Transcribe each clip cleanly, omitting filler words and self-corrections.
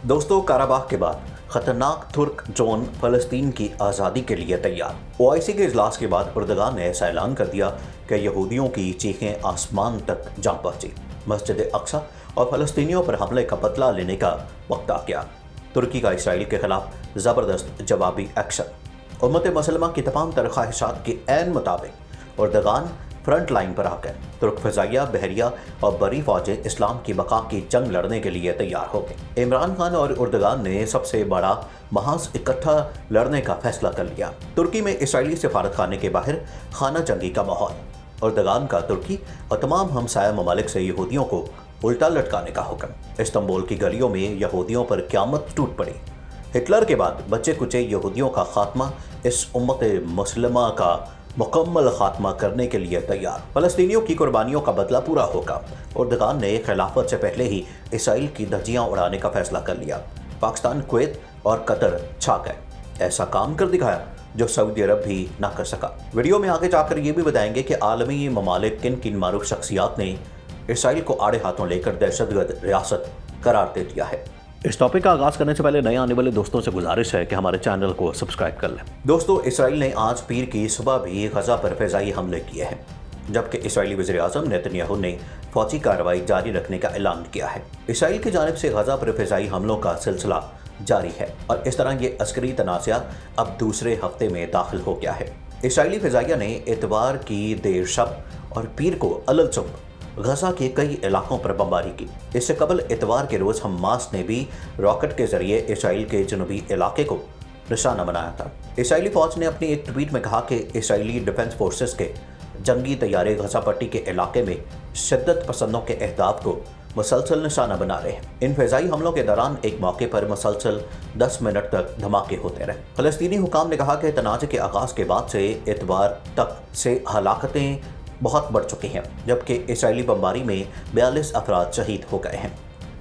दोस्तों, काराबाग के बाद खतरनाक तुर्क ड्रोन फलस्तीन की आज़ादी के लिए तैयार। ओआईसी के इजलास के बाद उर्दगान ने ऐसा ऐलान कर दिया कि यहूदियों की चीखें आसमान तक जा पहुंची। मस्जिद अक्सा और फलस्तीनियों पर हमले का बदला लेने का वक्त आ गया। तुर्की का इसराइल के खिलाफ ज़बरदस्त जवाबी एक्शन। उम्मत मुसलमान की तमाम तर ख्वाहिशात के ऐन मुताबिक उर्दगान फ्रंट लाइन पर आ गए। तुर्क फ़िज़ाइया, बहरिया और बरी फौजें इस्लाम की बका की जंग लड़ने के लिए तैयार हो गई। इमरान खान और उर्दगान ने सबसे बड़ा महाज इकट्ठा लड़ने का फैसला कर लिया। तुर्की में इसराइली सफारत खाने के बाहर खाना जंगी का माहौल। उर्दगान का तुर्की और तमाम हमसाया ममालिक से यहूदियों को उल्टा लटकाने का हुक्म। इस्तांबुल की गलियों में यहूदियों पर क़यामत टूट पड़ी। हिटलर के बाद बच्चे कुचे यहूदियों का खात्मा इस उम्मत मुस्लिमा का मुकम्मल खात्मा करने के लिए तैयार। फलस्तीनियों की कुर्बानियों का बदला पूरा होगा। उर्दगान ने खिलाफत से पहले ही इसराइल की धज्जियां उड़ाने का फैसला कर लिया। पाकिस्तान, कुवैत और कतर छा गए। ऐसा काम कर दिखाया जो सऊदी अरब भी ना कर सका। वीडियो में आगे जाकर ये भी बताएंगे कि आलमी ममालिक किन किन मारूफ शख्सियात ने इसराइल को आड़े हाथों लेकर दहशतगर्द रियासत करार दे दिया है। इस टॉपिक का आगाज करने से पहले नए आने वाले दोस्तों से गुजारिश है कि हमारे चैनल को सब्सक्राइब कर लें। दोस्तों, इसराइल ने आज पीर की सुबह भी गजा पर फ़िज़ाई हमले किए हैं, जबकि इसराइली वज़ीर-ए-आज़म नेतन्याहू ने फौजी कार्रवाई जारी रखने का ऐलान किया है। इसराइल की जानिब से गजा पर फ़िज़ाई हमलों का सिलसिला जारी है और इस तरह ये अस्करी तनाज़ा अब दूसरे हफ्ते में दाखिल हो गया है। इसराइली फ़िज़ाइया ने इतवार की देर शब और पीर को अलग चुप गजा के कई इलाकों पर बमबारी की। इससे कबल इतवार के रोज़ हमास ने भी रॉकेट के जरिए इसराइल के जनूबी इलाके को निशाना बनाया था। इसराइली फौज ने अपनी एक ट्वीट में कहा कि इसराइली डिफेंस फोर्सेस के जंगी तैयारे गजा पट्टी के इलाके में शिद्दत पसंदों के अहदाफ को मुसलसल निशाना बना रहे हैं। इन फ़िज़ाई हमलों के दौरान एक मौके पर मुसलसल 10 मिनट तक धमाके होते रहे। फ़लस्तीनी हुकाम ने कहा कि तनाज़े के आगाज़ के बाद से इतवार तक से हलाकतें बहुत बढ़ चुकी हैं, जबकि इसराइली बमबारी में 42 अफराद शहीद हो गए हैं।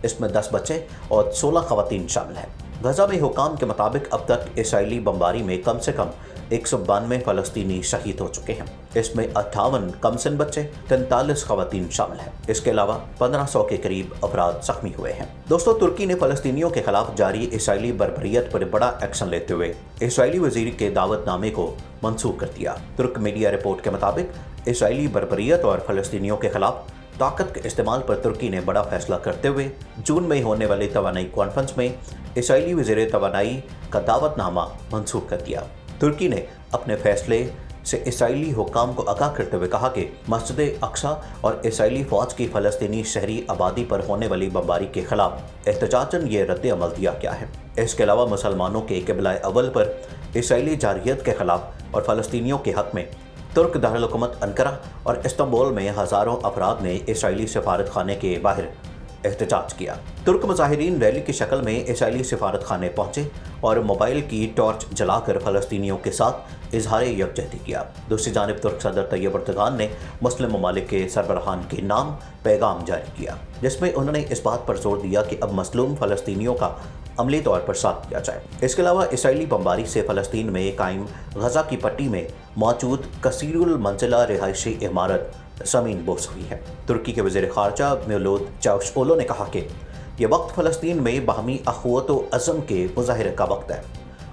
इसमें 10 बच्चे और 16 ख़वातीन शामिल हैं। गजा में हुकाम के मुताबिक अब तक इसराइली बमबारी में कम से कम 192 फ़लस्तीनी शहीद हो चुके हैं। इसमें 58 कमसिन बच्चे, 43 ख़वातीन शामिल हैं। इसके अलावा 1500 के करीब अफराद जख्मी हुए हैं। दोस्तों, तुर्की ने फ़लस्तीनियों के खिलाफ जारी इसराइली बर्बरियत पर बड़ा एक्शन लेते हुए इसराइली वज़ीर के दावतनामे को मनसूख कर दिया। तुर्क मीडिया रिपोर्ट के मुताबिक इसराइली बर्बरियत और फ़लस्तीनियों के खिलाफ ताकत के इस्तेमाल पर तुर्की ने बड़ा फैसला करते हुए जून में होने वाली तवानाई कॉन्फ्रेंस में इसराइली वज़ीर तवानाई का दावतनामा मनसूख कर दिया। तुर्की ने अपने फैसले से इसराइली हुकाम को आगाह करते हुए कहा कि मस्जिद अक्सा और इसराइली फ़ौज की फ़लस्तीनी शहरी आबादी पर होने वाली बमबारी के खिलाफ एहतजाजन ये रद्द अमल दिया गया है। इसके अलावा मुसलमानों के क़िबला अव्वल पर इसराइली जारहियत के खिलाफ और फ़लस्तीनियों के हक़ में तुर्क दारुल हुकूमत अंकारा और इस्तांबुल में हज़ारों अफराद ने इसराइली सफारत खाने के बाहर एहतजाज किया। तुर्क मुजाहिरीन रैली की शक्ल में इसराइली सफारत खाने पहुंचे और मोबाइल की टॉर्च जलाकर फ़लस्तीनियों के साथ इजहार यकजहती किया। दूसरी जानिब तुर्क सदर तैयब एर्दोगान ने मुस्लिम ममालिक के सरबराहान के नाम पैगाम जारी किया, जिसमें उन्होंने इस बात पर जोर दिया कि अब मसलूम फ़लस्तीनियों का अमली तौर पर साथ दिया जाए। इसके अलावा इसराइली बमबारी से फ़लस्तीन में कायम गजा की पट्टी में मौजूद कसीरुल मंजिला रिहायशी इमारत ज़मीन बोस हुई है। तुर्की के वज़ीर ख़ारजा मेवलूद चावुशओग्लू ने कहा कि यह वक्त फ़लस्तीन में बाहमी अख़ुवत व अज़म के मुज़ाहरे का वक्त है।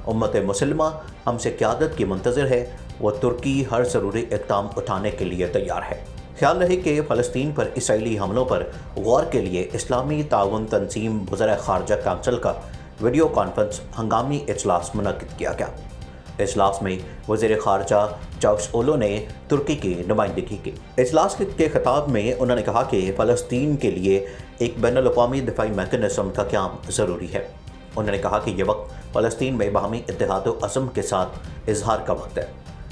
उम्मत मुस्लिमा हमसे क़यादत की मुंतज़िर है। वह तुर्की हर ज़रूरी इक़दाम उठाने के लिए तैयार है। ख्याल रहे कि फ़लस्तीन पर इसराइली हमलों पर गौर के लिए इस्लामी ताउन तंजीम वज़ीर ख़ारजा काउंसिल का वीडियो कॉन्फ्रेंस हंगामी इजलास मुनक़िद किया गया। इजलास में वज़ीर ख़ारजा चावुशओग्लू ने तुर्की की नुमाइंदगी की। इजलास के खिताब में उन्होंने कहा कि फ़लस्तीन के लिए एक बैनुल-अक़वामी दिफ़ाई मैकेनिज़्म का क़याम ज़रूरी है। उन्होंने कहा कि यह वक्त फ़लस्तीन में बाहमी इत्तेहाद व अज़्म के साथ इजहार का वक्त है।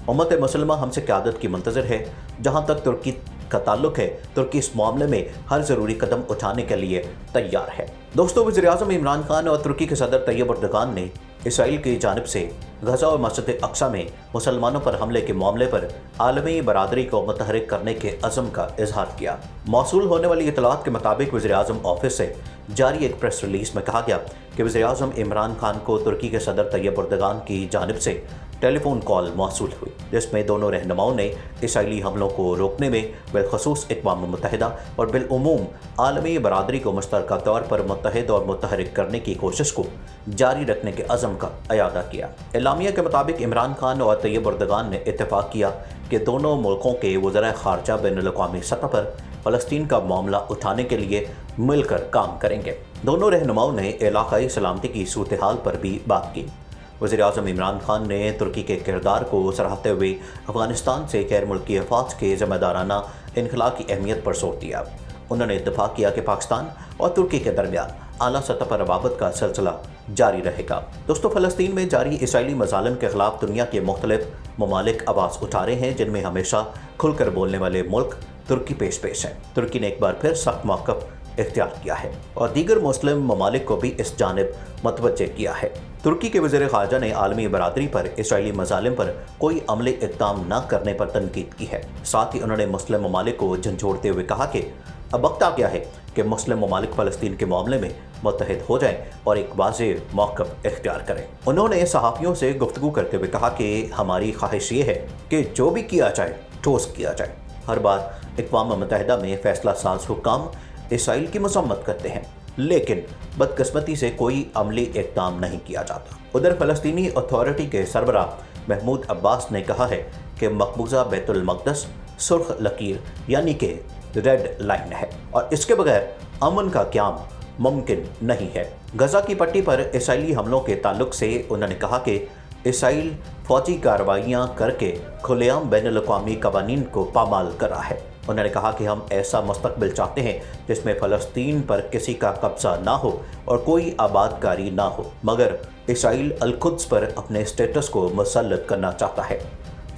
उम्मत मुस्लिमा हमसे क़यादत की मुंतज़िर है। जहाँ तक तुर्की का ताल्लुक है, तुर्की इस मामले में हर ज़रूरी कदम उठाने के लिए तैयार है। दोस्तों, वज़ीर-ए-आज़म इमरान खान और तुर्की के सदर तैयब एर्दोगान ने इसराइल की जानिब से गजा और मस्जिद अक्सा में मुसलमानों पर हमले के मामले पर आलमी बरादरी को मुतहरिक करने के अज़म का इजहार किया। मौसूल होने वाली इतलात के मुताबिक वज़ीर-ए-आज़म ऑफिस से जारी एक प्रेस रिलीज में कहा गया कि वज़ीर-ए-आज़म इमरान खान को तुर्की के सदर तैयब एर्दोगान की जानिब से टेलीफोन कॉल मौसूल हुई, जिसमें दोनों रहनुमाओं ने इसराइली हमलों को रोकने में बिलखसूस अक़वाम मुत्तहिदा और बिलउमूम आलमी बरादरी को मुश्तरका तौर पर मुत्तहिद और मुतहरिक करने की कोशिश को जारी रखने के अज़म का अयादा किया। एलामिया के मुताबिक इमरान खान और तैयब एर्दोगान ने इत्तेफाक किया कि दोनों मुल्कों के वज़राए ख़ारजा बैनुल-अक़वामी सतह पर फ़लस्तीन का मामला उठाने के लिए मिलकर काम करेंगे। दोनों रहनुमाओं ने इलाक़ाई सलामती की सूरत हाल पर भी बात की। वज़ीर-ए-आज़म इमरान खान ने तुर्की के किरदार को सराहते हुए अफ़गानिस्तान से गैर मुल्की अफ़वाज के ज़िम्मेदाराना इनखला की अहमियत पर जोर दिया। उन्होंने इत्तफ़ाक़ किया कि पाकिस्तान और तुर्की के दरमियान आला सतह पर रवाबत का सिलसिला जारी रहेगा। दोस्तों, फ़लस्तीन में जारी इसराइली मज़ालिम के ख़िलाफ़ दुनिया के मुख्तलिफ ममालिक आवाज़ उठा रहे हैं, जिनमें हमेशा खुलकर बोलने वाले मुल्क तुर्की पेश है। तुर्की ने एक बार फिर सख्त मौक़िफ़ इख्तियार किया है और दीगर मुस्लिम ममालिक को भी इस जानिब मतवज्जे किया है। तुर्की के वज़ीर ख़ारजा ने आलमी बरादरी पर इसराइली मज़ालिम पर कोई अमली इक़दाम न करने पर तनकीद की है। साथ ही उन्होंने मुस्लिम ममालिक को झंझोड़ते हुए कहा कि अब वक्त आ गया है कि मुस्लिम ममालिक फ़लस्तीन के मामले में मुत्तहिद हो जाएं और एक वाज़ेह मौक़िफ़ इख्तियार करें। उन्होंने सहाफ़ियों से गुफ्तगू करते हुए कहा कि हमारी ख्वाहिश ये है कि जो भी किया जाए ठोस किया जाए। हर बार अक़वाम मुत्तहिदा में फ़ैसला साज हुक्काम इसराइल की मज़म्मत करते हैं, लेकिन बदकिस्मती से कोई अमली इक़दाम नहीं किया जाता। उधर फ़लस्तीनी अथॉरिटी के सरबराह महमूद अब्बास ने कहा है कि मकबूजा बैतुल मक़दस सुर्ख लकीर यानी कि रेड लाइन है और इसके बगैर अमन का क़याम मुमकिन नहीं है। गज़ा की पट्टी पर इसराइली हमलों के ताल्लुक से उन्होंने कहा कि इसराइल फ़ौजी कार्रवाइयाँ करके खुलेआम बैनुल-अक़वामी क़वानीन को पामाल कर रहा है। उन्होंने कहा कि हम ऐसा मुस्तक़बिल चाहते हैं जिसमें फ़लस्तीन पर किसी का कब्ज़ा ना हो और कोई आबादकारी ना हो, मगर इसराइल अल-कुद्स पर अपने स्टेटस को मुसल्लत करना चाहता है।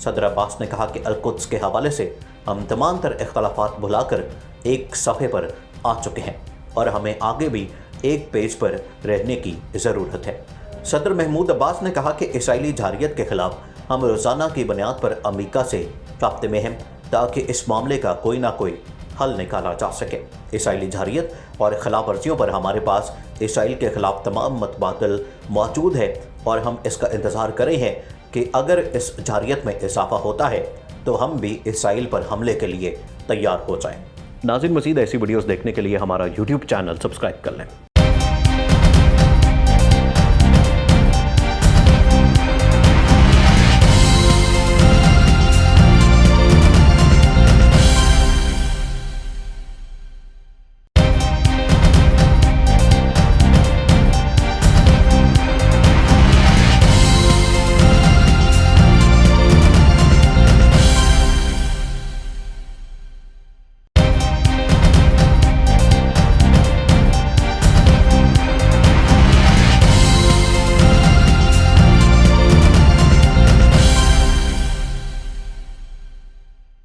सदर अब्बास ने कहा कि अल-कुद्स के हवाले से हम तमाम तर इख्तलाफात भुलाकर एक सफ़े पर आ चुके हैं और हमें आगे भी एक पेज पर रहने की ज़रूरत है। सदर महमूद अब्बास ने कहा कि इसराइली जारियत के ख़िलाफ़ हम रोज़ाना की बुनियाद पर अमेरिका से राब्ते में हैं ताकि इस मामले का कोई ना कोई हल निकाला जा सके। इसराइली जारियत और ख़िलाफ़ वर्जियों पर हमारे पास इसराइल के ख़िलाफ़ तमाम मतबादल मौजूद है और हम इसका इंतज़ार कर रहे हैं कि अगर इस जारियत में इजाफ़ा होता है तो हम भी इसराइल पर हमले के लिए तैयार हो जाएं। नाज़रीन, मज़ीद ऐसी वीडियोज़ देखने के लिए हमारा YouTube चैनल सब्सक्राइब कर लें।